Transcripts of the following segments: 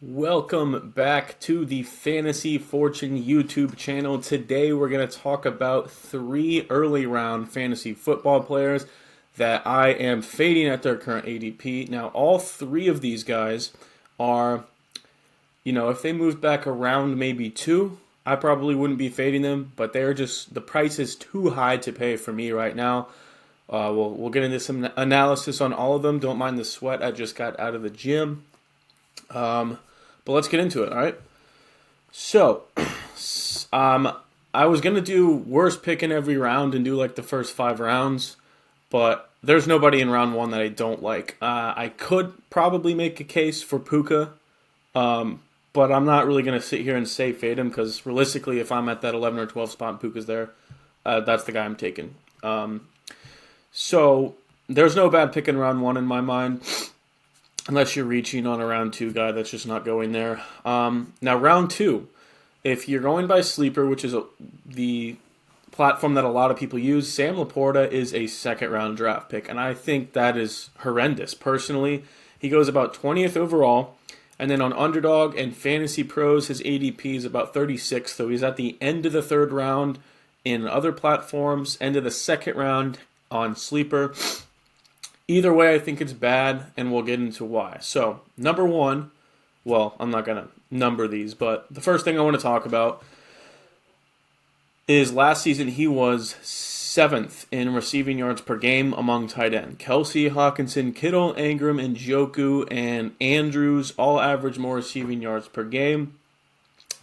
Welcome back to the Fantasy Fortune YouTube channel. Today we're going to talk about 3 early round fantasy football players that I am fading at their current ADP. Now all 3 of these guys are, if they moved back around maybe 2, I probably wouldn't be fading them, but they're just, the price is too high to pay for me right now. We'll get into some analysis on all of them. Don't mind the sweat, I just got out of the gym. But let's get into it, all right? So, I was going to do worst pick in every round and do like the first 5 rounds, but there's nobody in round 1 that I don't like. I could probably make a case for Puka, but I'm not really going to sit here and say fade him because realistically, if I'm at that 11 or 12 spot and Puka's there, that's the guy I'm taking. So, there's no bad pick in round 1 in my mind. Unless you're reaching on a round 2 guy that's just not going there. Now, round 2, if you're going by Sleeper, which is the platform that a lot of people use, Sam LaPorta is a second-round draft pick, and I think that is horrendous. Personally, he goes about 20th overall, and then on Underdog and Fantasy Pros, his ADP is about 36th, so he's at the end of the 3rd round in other platforms, end of the 2nd round on Sleeper. Either way, I think it's bad, and we'll get into why. So, number 1, well, I'm not going to number these, but the first thing I want to talk about is last season he was 7th in receiving yards per game among tight end. Kelsey, Hawkinson, Kittle, Ingram, and Njoku, and Andrews all average more receiving yards per game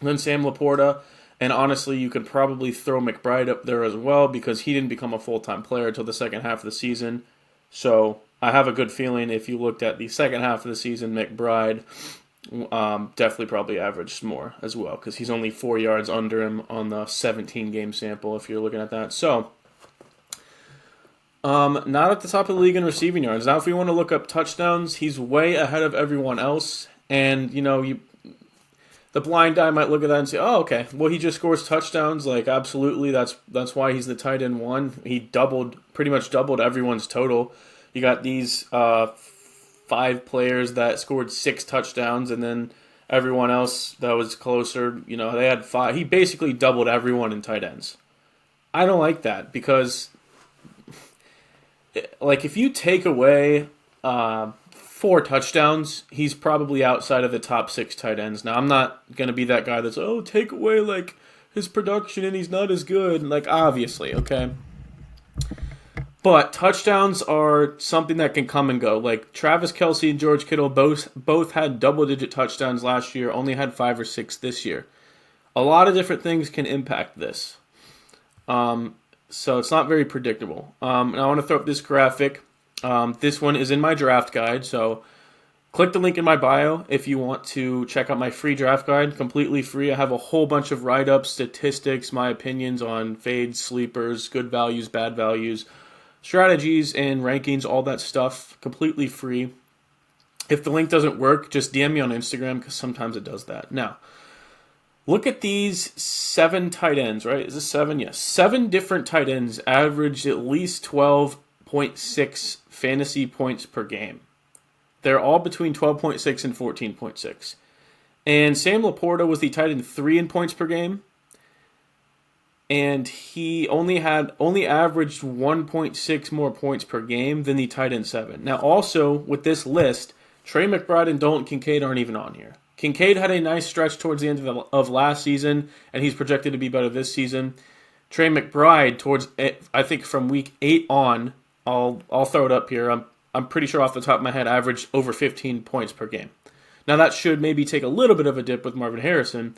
than Sam LaPorta. And honestly, you could probably throw McBride up there as well because he didn't become a full-time player until the second half of the season. So I have a good feeling if you looked at the second half of the season, McBride definitely probably averaged more as well because he's only 4 yards under him on the 17-game sample if you're looking at that. So not at the top of the league in receiving yards. Now, if we want to look up touchdowns, he's way ahead of everyone else. And, the blind eye might look at that and say, oh, okay, well, he just scores touchdowns. Like, absolutely, that's why he's the tight end 1. He pretty much doubled everyone's total. You got these 5 players that scored 6 touchdowns, and then everyone else that was closer, they had 5. He basically doubled everyone in tight ends. I don't like that because, if you take away 4 touchdowns, he's probably outside of the top 6 tight ends. Now, I'm not going to be that guy that's, take away, his production and he's not as good. Obviously, okay? But touchdowns are something that can come and go. Travis Kelce and George Kittle both had double-digit touchdowns last year, only had 5 or 6 this year. A lot of different things can impact this. So it's not very predictable. And I want to throw up this graphic. This one is in my draft guide, so click the link in my bio if you want to check out my free draft guide, completely free. I have a whole bunch of write-ups, statistics, my opinions on fades, sleepers, good values, bad values, strategies, and rankings, all that stuff, completely free. If the link doesn't work, just DM me on Instagram because sometimes it does that. Now, look at these 7 tight ends, right? Is this 7? Yes. 7 different tight ends averaged at least 12.6 fantasy points per game. They're all between 12.6 and 14.6. And Sam LaPorta was the tight end 3 in points per game. And he only averaged 1.6 more points per game than the tight end 7. Now also, with this list, Trey McBride and Dalton Kincaid aren't even on here. Kincaid had a nice stretch towards the end of last season, and he's projected to be better this season. Trey McBride, I think from week 8 on, I'll throw it up here. I'm pretty sure off the top of my head, averaged over 15 points per game. Now that should maybe take a little bit of a dip with Marvin Harrison,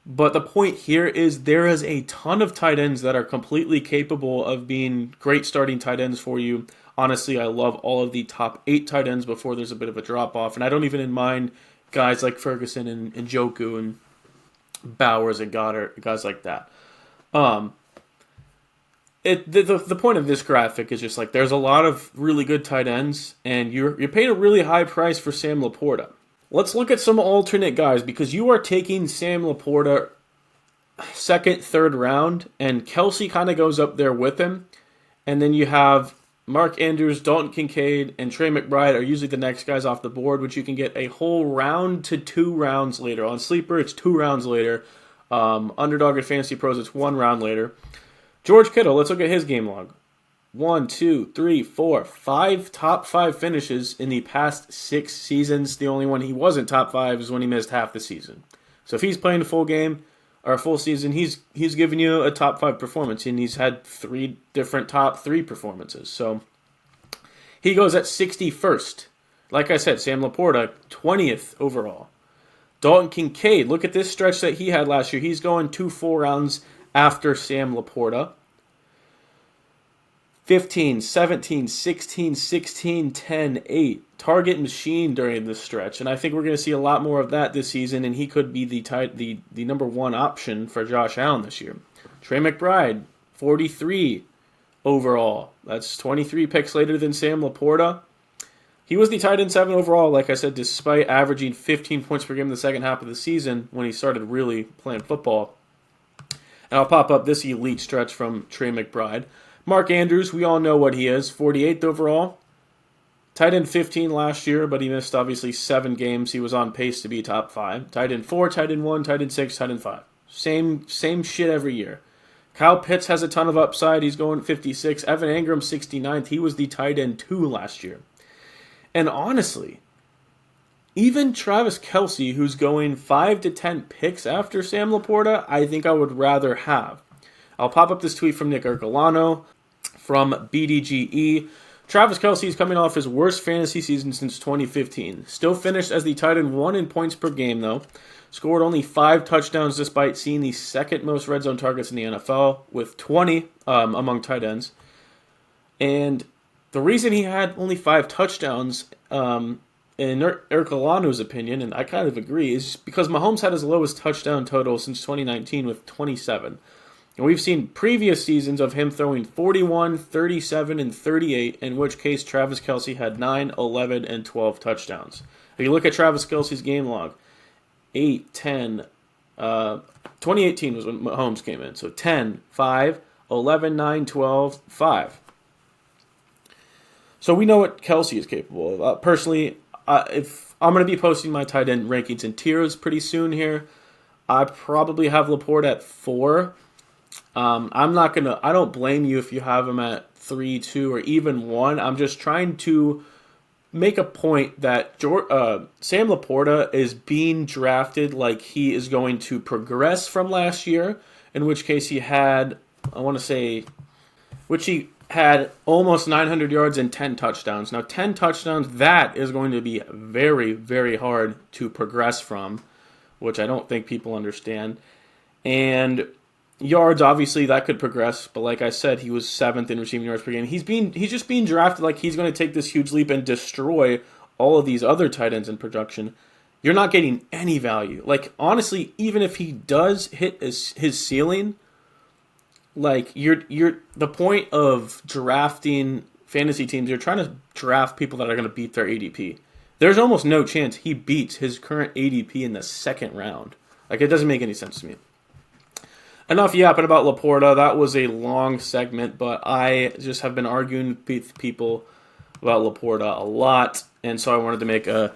but the point here is there is a ton of tight ends that are completely capable of being great starting tight ends for you. Honestly, I love all of the top 8 tight ends before there's a bit of a drop-off, and I don't even mind guys like Ferguson and Njoku and Bowers and Goddard, guys like that. The point of this graphic is just there's a lot of really good tight ends, and you're paying a really high price for Sam LaPorta. Let's look at some alternate guys because you are taking Sam LaPorta 2nd, 3rd round, and Kelsey kind of goes up there with him, and then you have Mark Andrews, Dalton Kincaid, and Trey McBride are usually the next guys off the board, which you can get a whole round to 2 rounds later. On Sleeper, it's 2 rounds later. Underdog and Fantasy Pros, it's 1 round later. George Kittle, let's look at his game log. 1, 2, 3, 4, 5 top 5 finishes in the past 6 seasons. The only one he wasn't top 5 is when he missed half the season. So if he's playing a full game or a full season, he's giving you a top 5 performance, and he's had 3 different top 3 performances. So he goes at 61st. Like I said, Sam LaPorta, 20th overall. Dalton Kincaid, look at this stretch that he had last year. He's going 2 full rounds after Sam LaPorta. 15, 17, 16, 16, 10, 8. Target machine during this stretch. And I think we're going to see a lot more of that this season, and he could be the number 1 option for Josh Allen this year. Trey McBride, 43 overall. That's 23 picks later than Sam LaPorta. He was the tight end 7 overall, like I said, despite averaging 15 points per game in the second half of the season when he started really playing football. And I'll pop up this elite stretch from Trey McBride. Mark Andrews, we all know what he is, 48th overall. Tight end 15 last year, but he missed obviously 7 games. He was on pace to be top 5. Tight end 4, tight end 1, tight end 6, tight end 5. Same shit every year. Kyle Pitts has a ton of upside. He's going 56. Evan Engram, 69th. He was the tight end 2 last year. And honestly, even Travis Kelce, who's going 5 to 10 picks after Sam LaPorta, I think I would rather have. I'll pop up this tweet from Nick Ercolano from BDGE. Travis Kelce is coming off his worst fantasy season since 2015. Still finished as the tight end 1 in points per game, though. Scored only 5 touchdowns despite seeing the second most red zone targets in the NFL, with 20 among tight ends. And the reason he had only 5 touchdowns, in Ercolano's opinion, and I kind of agree, is because Mahomes had his lowest touchdown total since 2019 with 27. And we've seen previous seasons of him throwing 41, 37, and 38, in which case Travis Kelce had 9, 11, and 12 touchdowns. If you look at Travis Kelce's game log, 8, 10, 2018 was when Mahomes came in. So 10, 5, 11, 9, 12, 5. So we know what Kelce is capable of. Personally, if I'm going to be posting my tight end rankings in tiers pretty soon here, I probably have LaPorta at 4. I don't blame you if you have him at 3, 2, or even 1. I'm just trying to make a point that Sam LaPorta is being drafted like he is going to progress from last year, in which case he had, he had almost 900 yards and 10 touchdowns. Now, 10 touchdowns, that is going to be very, very hard to progress from, which I don't think people understand. And yards, obviously, that could progress, but like I said, he was 7th in receiving yards per game. He's just being drafted like he's going to take this huge leap and destroy all of these other tight ends in production. You're not getting any value. Like, honestly, even if he does hit his ceiling, like you're the point of drafting fantasy teams, you're trying to draft people that are going to beat their ADP. There's almost no chance he beats his current ADP in the second round. Like, it doesn't make any sense to me. Enough yapping about LaPorta. That was a long segment, but I just have been arguing with people about LaPorta a lot, and so I wanted to make a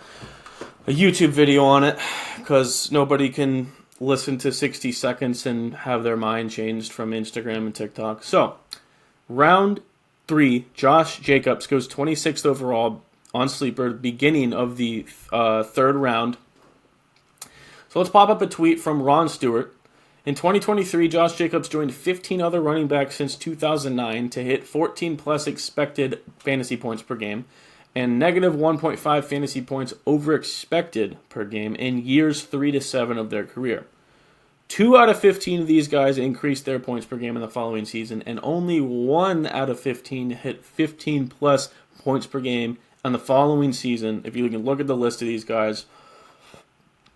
YouTube video on it because nobody can listen to 60 seconds and have their mind changed from Instagram and TikTok. So, round 3, Josh Jacobs goes 26th overall on Sleeper, beginning of the third round. So let's pop up a tweet from Ron Stewart. In 2023, Josh Jacobs joined 15 other running backs since 2009 to hit 14-plus expected fantasy points per game and negative 1.5 fantasy points over expected per game in years 3 to 7 of their career. 2 out of 15 of these guys increased their points per game in the following season, and only 1 out of 15 hit 15-plus points per game in the following season. If you can look at the list of these guys,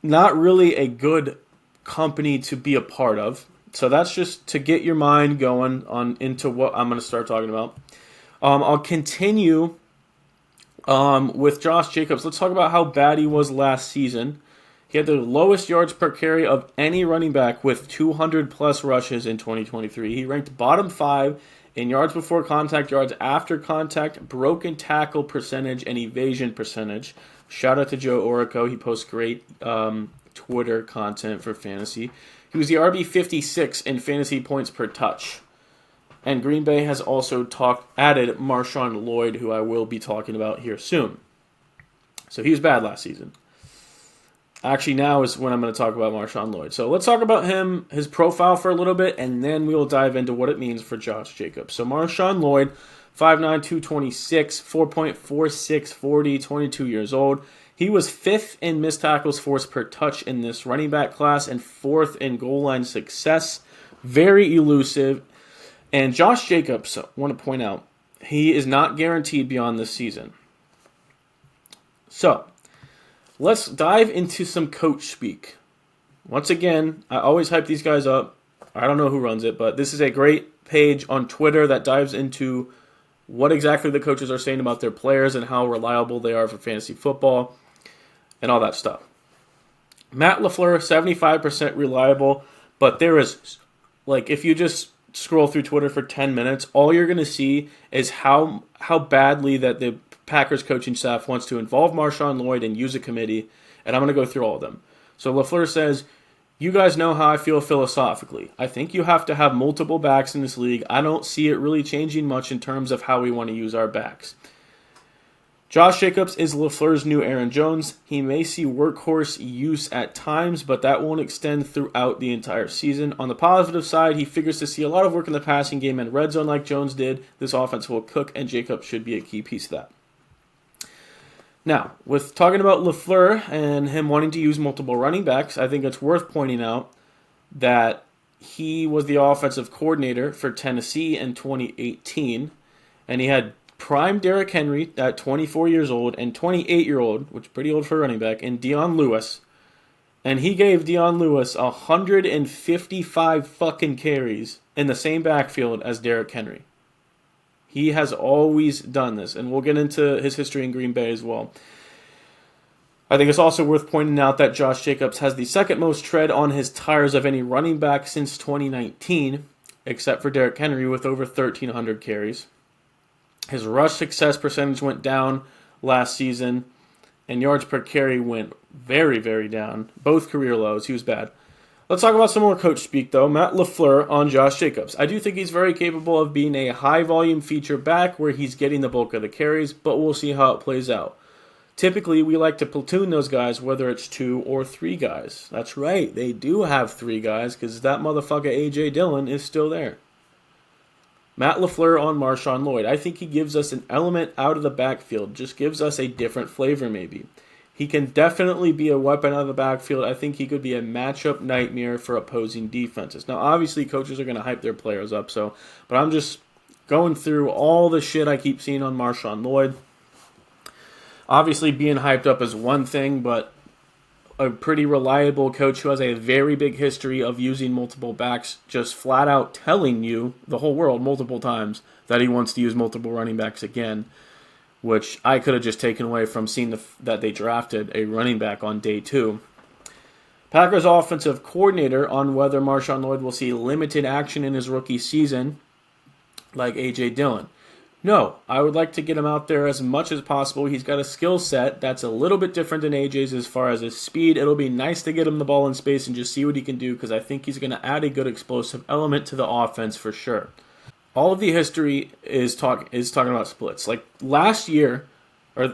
not really a good company to be a part of. So that's just to get your mind going on into what I'm going to start talking about. I'll continue with Josh Jacobs. Let's talk about how bad he was last season. He had the lowest yards per carry of any running back with 200-plus rushes in 2023. He ranked bottom 5 in yards before contact, yards after contact, broken tackle percentage, and evasion percentage. Shout out to Joe Orico. He posts great Twitter content for fantasy. He was the RB 56 in fantasy points per touch. And Green Bay has also added Marshawn Lloyd, who I will be talking about here soon. So he was bad last season. Actually, now is when I'm going to talk about Marshawn Lloyd. So let's talk about him, his profile for a little bit, and then we will dive into what it means for Josh Jacobs. So Marshawn Lloyd, 5'9", 226, 4.46 40, 22 years old. He was 5th in missed tackles forced per touch in this running back class and 4th in goal line success. Very elusive. And Josh Jacobs, I want to point out, he is not guaranteed beyond this season. So, let's dive into some coach speak. Once again, I always hype these guys up. I don't know who runs it, but this is a great page on Twitter that dives into what exactly the coaches are saying about their players and how reliable they are for fantasy football and all that stuff. Matt LaFleur, 75% reliable, but there is, if you just scroll through Twitter for 10 minutes, all you're going to see is how badly that the Packers coaching staff wants to involve Marshawn Lloyd and use a committee, and I'm going to go through all of them. So LaFleur says, you guys know how I feel philosophically. I think you have to have multiple backs in this league. I don't see it really changing much in terms of how we want to use our backs. Josh Jacobs is LaFleur's new Aaron Jones. He may see workhorse use at times, but that won't extend throughout the entire season. On the positive side, he figures to see a lot of work in the passing game and red zone like Jones did. This offense will cook, and Jacobs should be a key piece of that. Now, with talking about LaFleur and him wanting to use multiple running backs, I think it's worth pointing out that he was the offensive coordinator for Tennessee in 2018, and he had prime Derrick Henry at 24 years old and 28-year-old, which is pretty old for a running back, and Dion Lewis. And he gave Dion Lewis 155 fucking carries in the same backfield as Derrick Henry. He has always done this, and we'll get into his history in Green Bay as well. I think it's also worth pointing out that Josh Jacobs has the second most tread on his tires of any running back since 2019, except for Derrick Henry with over 1,300 carries. His rush success percentage went down last season, and yards per carry went very, very down. Both career lows. He was bad. Let's talk about some more coach speak, though. Matt LaFleur on Josh Jacobs. I do think he's very capable of being a high-volume feature back where he's getting the bulk of the carries, but we'll see how it plays out. Typically, we like to platoon those guys, whether it's 2 or 3 guys. That's right, they do have 3 guys, because that motherfucker A.J. Dillon is still there. Matt LaFleur on Marshawn Lloyd. I think he gives us an element out of the backfield, just gives us a different flavor maybe. He can definitely be a weapon out of the backfield. I think he could be a matchup nightmare for opposing defenses. Now, obviously, coaches are going to hype their players up, but I'm just going through all the shit I keep seeing on Marshawn Lloyd. Obviously, being hyped up is one thing, but a pretty reliable coach who has a very big history of using multiple backs, just flat out telling you, the whole world, multiple times, that he wants to use multiple running backs again, which I could have just taken away from seeing that they drafted a running back on day 2. Packers offensive coordinator on whether Marshawn Lloyd will see limited action in his rookie season, like A.J. Dillon. No, I would like to get him out there as much as possible. He's got a skill set that's a little bit different than AJ's as far as his speed. It'll be nice to get him the ball in space and just see what he can do because I think he's going to add a good explosive element to the offense for sure. All of the history is talking about splits. Like last year, I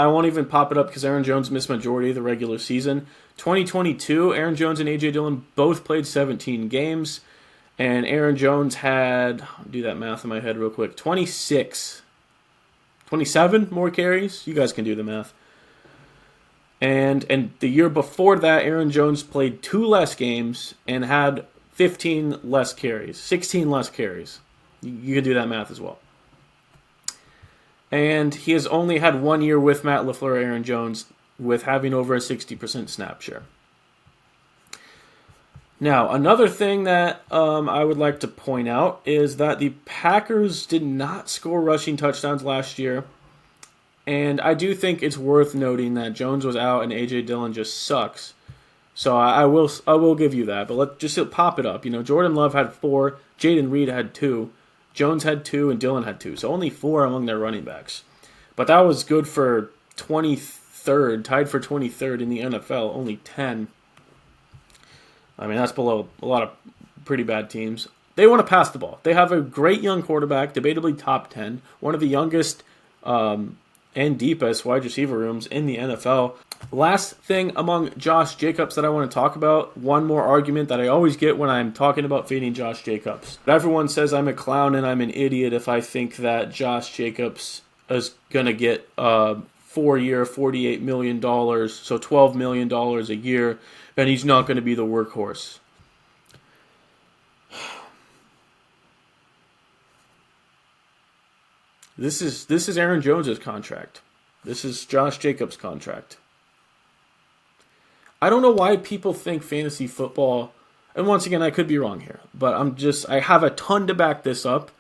won't even pop it up because Aaron Jones missed majority of the regular season. 2022, Aaron Jones and A.J. Dillon both played 17 games. And Aaron Jones had, I'll do that math in my head real quick, 27 more carries. You guys can do the math. And the year before that, Aaron Jones played 2 less games and had 15 less carries, 16 less carries. You can do that math as well. And he has only had 1 year with Matt LaFleur, Aaron Jones, with having over a 60% snap share. Now, another thing that I would like to point out is that the Packers did not score rushing touchdowns last year. And I do think it's worth noting that Jones was out and A.J. Dillon just sucks. So I will give you that. But let's just pop it up. You know, Jordan Love had 4. Jaden Reed had 2. Jones had 2, and Dillon had 2. So only 4 among their running backs. But that was good for 23rd, tied for 23rd in the NFL, only 10. I mean, that's below a lot of pretty bad teams. They want to pass the ball. They have a great young quarterback, debatably top 10, one of the youngest and deepest wide receiver rooms in the NFL. Last thing among Josh Jacobs that I want to talk about, one more argument that I always get when I'm talking about fading Josh Jacobs. Everyone says I'm a clown and I'm an idiot if I think that Josh Jacobs is going to get 4-year, $48 million, so $12 million a year, and he's not going to be the workhorse. This is Aaron Jones' contract. This is Josh Jacobs' contract. I don't know why people think fantasy football, and once again, I could be wrong here, but I have a ton to back this up,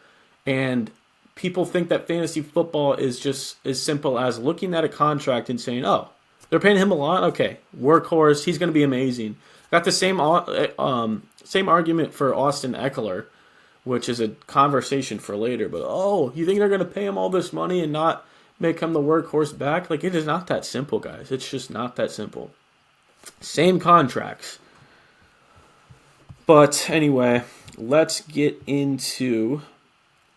and people think that fantasy football is just as simple as looking at a contract and saying, oh, they're paying him a lot? Okay, workhorse, he's going to be amazing. Got the same argument for Austin Eckler, which is a conversation for later, but oh, you think they're going to pay him all this money and not make him the workhorse back? Like, it is not that simple, guys. It's just not that simple. Same contracts. But anyway, let's get into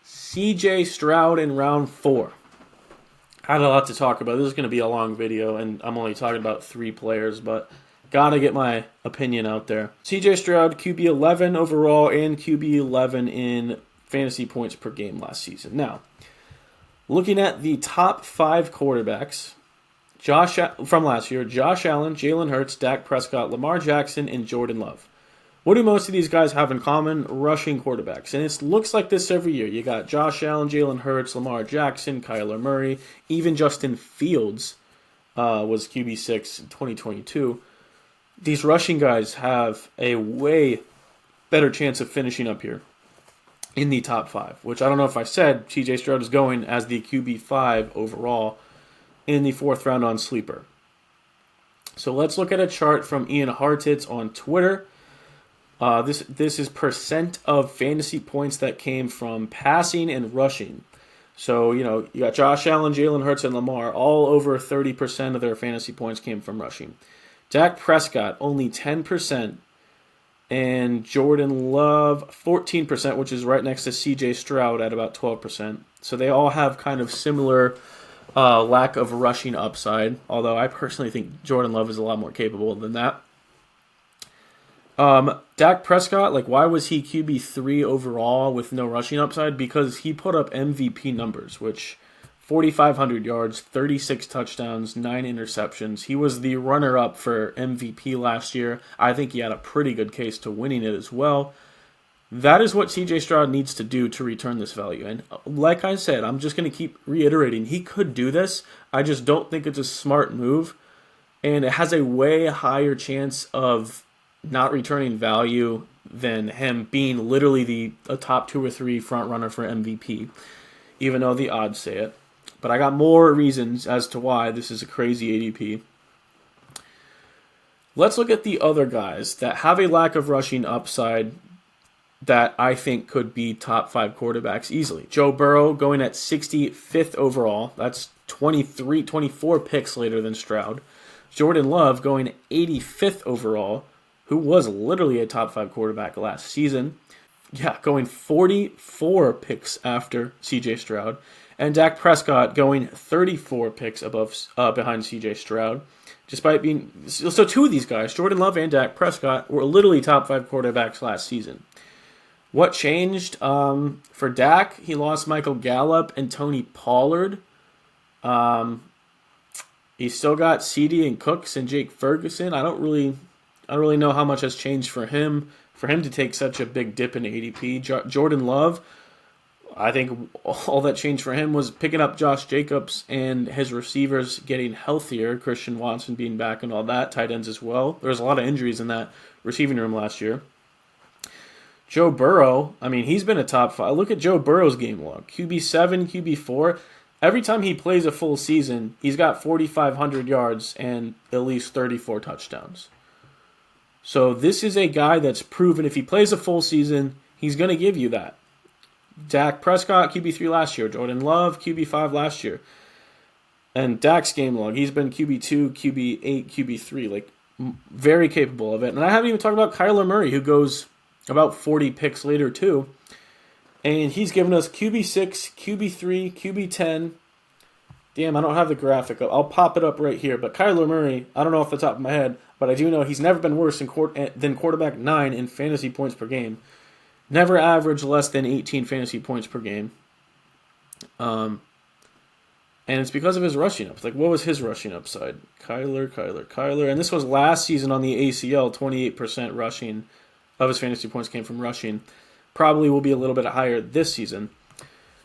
CJ Stroud in round 4. I had a lot to talk about. This is going to be a long video, and I'm only talking about 3 players, but gotta get my opinion out there. CJ Stroud, QB 11 overall and QB 11 in fantasy points per game last season. Now, looking at the top 5 quarterbacks from last year, Josh Allen, Jalen Hurts, Dak Prescott, Lamar Jackson, and Jordan Love. What do most of these guys have in common? Rushing quarterbacks. And it looks like this every year. You got Josh Allen, Jalen Hurts, Lamar Jackson, Kyler Murray, even Justin Fields was QB6 in 2022. These rushing guys have a way better chance of finishing up here in the top 5, which I don't know if I said. CJ Stroud is going as the QB5 overall in the 4th round on Sleeper. So let's look at a chart from Ian Hartitz on Twitter. This is percent of fantasy points that came from passing and rushing. So, you got Josh Allen, Jalen Hurts, and Lamar. All over 30% of their fantasy points came from rushing. Dak Prescott, only 10%. And Jordan Love, 14%, which is right next to CJ Stroud at about 12%. So they all have kind of similar lack of rushing upside, although I personally think Jordan Love is a lot more capable than that. Dak Prescott, why was he QB3 overall with no rushing upside? Because he put up MVP numbers, which 4,500 yards, 36 touchdowns, 9 interceptions. He was the runner-up for MVP last year. I think he had a pretty good case to winning it as well. That is what CJ Stroud needs to do to return this value. And like I said, I'm just going to keep reiterating, he could do this. I just don't think it's a smart move. And it has a way higher chance of not returning value than him being literally a top 2 or 3 front runner for MVP, even though the odds say it. But I got more reasons as to why this is a crazy ADP. Let's look at the other guys that have a lack of rushing upside that I think could be top 5 quarterbacks easily. Joe Burrow going at 65th overall. That's 24 picks later than Stroud. Jordan Love going 85th overall, who was literally a top 5 quarterback last season. Yeah, going 44 picks after CJ Stroud. And Dak Prescott going 34 picks behind CJ Stroud. Despite being... So 2 of these guys, Jordan Love and Dak Prescott, were literally top 5 quarterbacks last season. What changed? For Dak, he lost Michael Gallup and Tony Pollard. He still got CD and Cooks and Jake Ferguson. I don't really know how much has changed for him to take such a big dip in ADP. Jordan Love, I think all that changed for him was picking up Josh Jacobs and his receivers getting healthier, Christian Watson being back and all that, tight ends as well. There was a lot of injuries in that receiving room last year. Joe Burrow, he's been a top 5. Look at Joe Burrow's game log. QB7, QB4. Every time he plays a full season, he's got 4,500 yards and at least 34 touchdowns. So this is a guy that's proven if he plays a full season, he's going to give you that. Dak Prescott, QB3 last year. Jordan Love, QB5 last year. And Dak's game log, he's been QB2, QB8, QB3. Like, very capable of it. And I haven't even talked about Kyler Murray, who goes about 40 picks later, too. And he's given us QB6, QB3, QB10. Damn, I don't have the graphic up. I'll pop it up right here. But Kyler Murray, I don't know off the top of my head, but I do know he's never been worse than quarterback 9 in fantasy points per game. Never averaged less than 18 fantasy points per game. And it's because of his rushing ups. Like, what was his rushing upside? Kyler. And this was last season on the ACL, 28% rushing of his fantasy points came from rushing. Probably will be a little bit higher this season.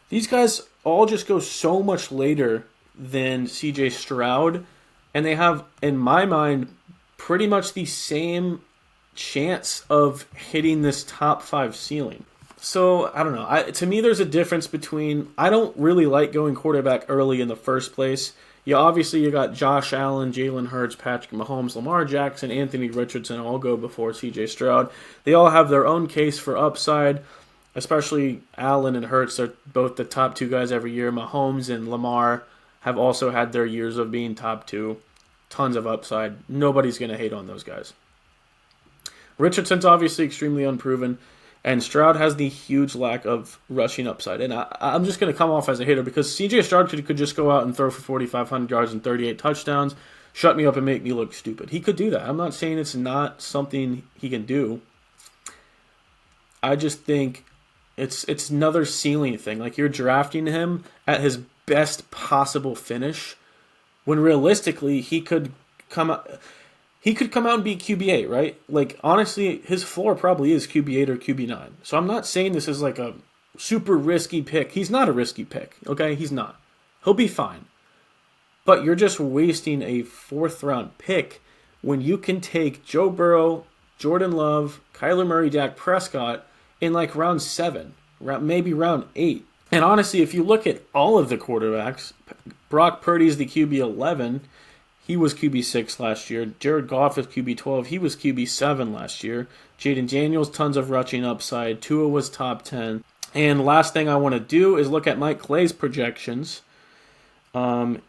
These guys all just go so much later than CJ Stroud, and they have, in my mind, pretty much the same chance of hitting this top 5 ceiling. So, I don't know. To me, there's a difference between... I don't really like going quarterback early in the first place. Obviously, you got Josh Allen, Jalen Hurts, Patrick Mahomes, Lamar Jackson, Anthony Richardson all go before CJ Stroud. They all have their own case for upside, especially Allen and Hurts. They're both the top 2 guys every year. Mahomes and Lamar have also had their years of being top 2. Tons of upside. Nobody's going to hate on those guys. Richardson's obviously extremely unproven, and Stroud has the huge lack of rushing upside. And I'm just going to come off as a hater because CJ Stroud could just go out and throw for 4,500 yards and 38 touchdowns, shut me up and make me look stupid. He could do that. I'm not saying it's not something he can do. I just think it's another ceiling thing. Like, you're drafting him at his best possible finish, when realistically he could come out and be QB8, right? Like, honestly, his floor probably is QB8 or QB9. So I'm not saying this is like a super risky pick. He's not a risky pick, okay? He's not. He'll be fine. But you're just wasting a 4th-round pick when you can take Joe Burrow, Jordan Love, Kyler Murray, Dak Prescott in like round 7, maybe round 8. And honestly, if you look at all of the quarterbacks, Brock Purdy's the QB11. He was QB6 last year. Jared Goff is QB12. He was QB7 last year. Jaden Daniels, tons of rushing upside. Tua was top 10. And last thing I want to do is look at Mike Clay's projections. He's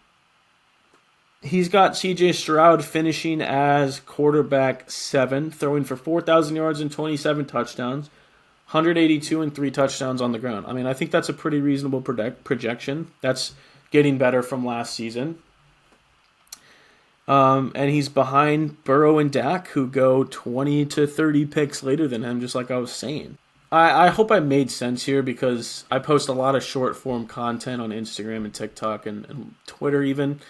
got CJ Stroud finishing as quarterback 7, throwing for 4,000 yards and 27 touchdowns. 182 and 3 touchdowns on the ground. I mean, I think that's a pretty reasonable projection. That's getting better from last season. And he's behind Burrow and Dak, who go 20 to 30 picks later than him, just like I was saying. I hope I made sense here because I post a lot of short-form content on Instagram and TikTok and Twitter even,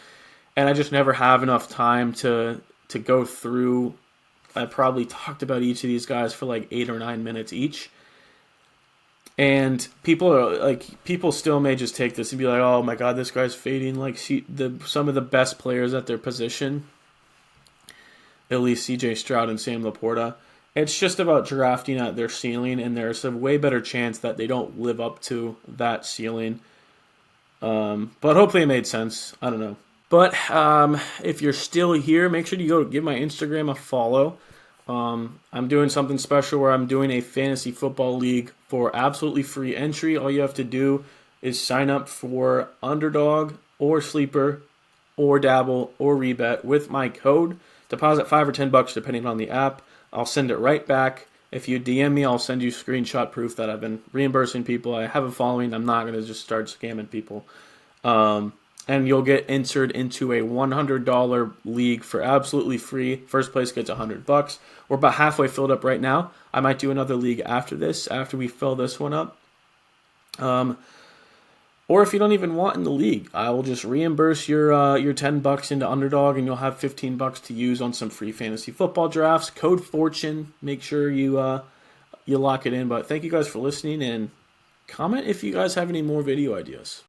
and I just never have enough time to go through. I probably talked about each of these guys for like 8 or 9 minutes each. And people still may just take this and be like, "Oh my God, this guy's fading like some of the best players at their position." At least C.J. Stroud and Sam LaPorta. It's just about drafting at their ceiling, and there's a way better chance that they don't live up to that ceiling. But hopefully it made sense. I don't know. But if you're still here, make sure you go give my Instagram a follow. I'm doing something special where I'm doing a fantasy football league for absolutely free entry. All you have to do is sign up for Underdog or Sleeper or Dabble or Rebet with my code. Deposit $5 or $10 depending on the app. I'll send it right back. If you DM me, I'll send you screenshot proof that I've been reimbursing people. I have a following. I'm not going to just start scamming people. And you'll get entered into a $100 league for absolutely free. First place gets $100. We're about halfway filled up right now. I might do another league after this, after we fill this one up. Or if you don't even want in the league, I will just reimburse your $10 into Underdog, and you'll have $15 to use on some free fantasy football drafts. Code Fortune. Make sure you lock it in. But thank you guys for listening, and comment if you guys have any more video ideas.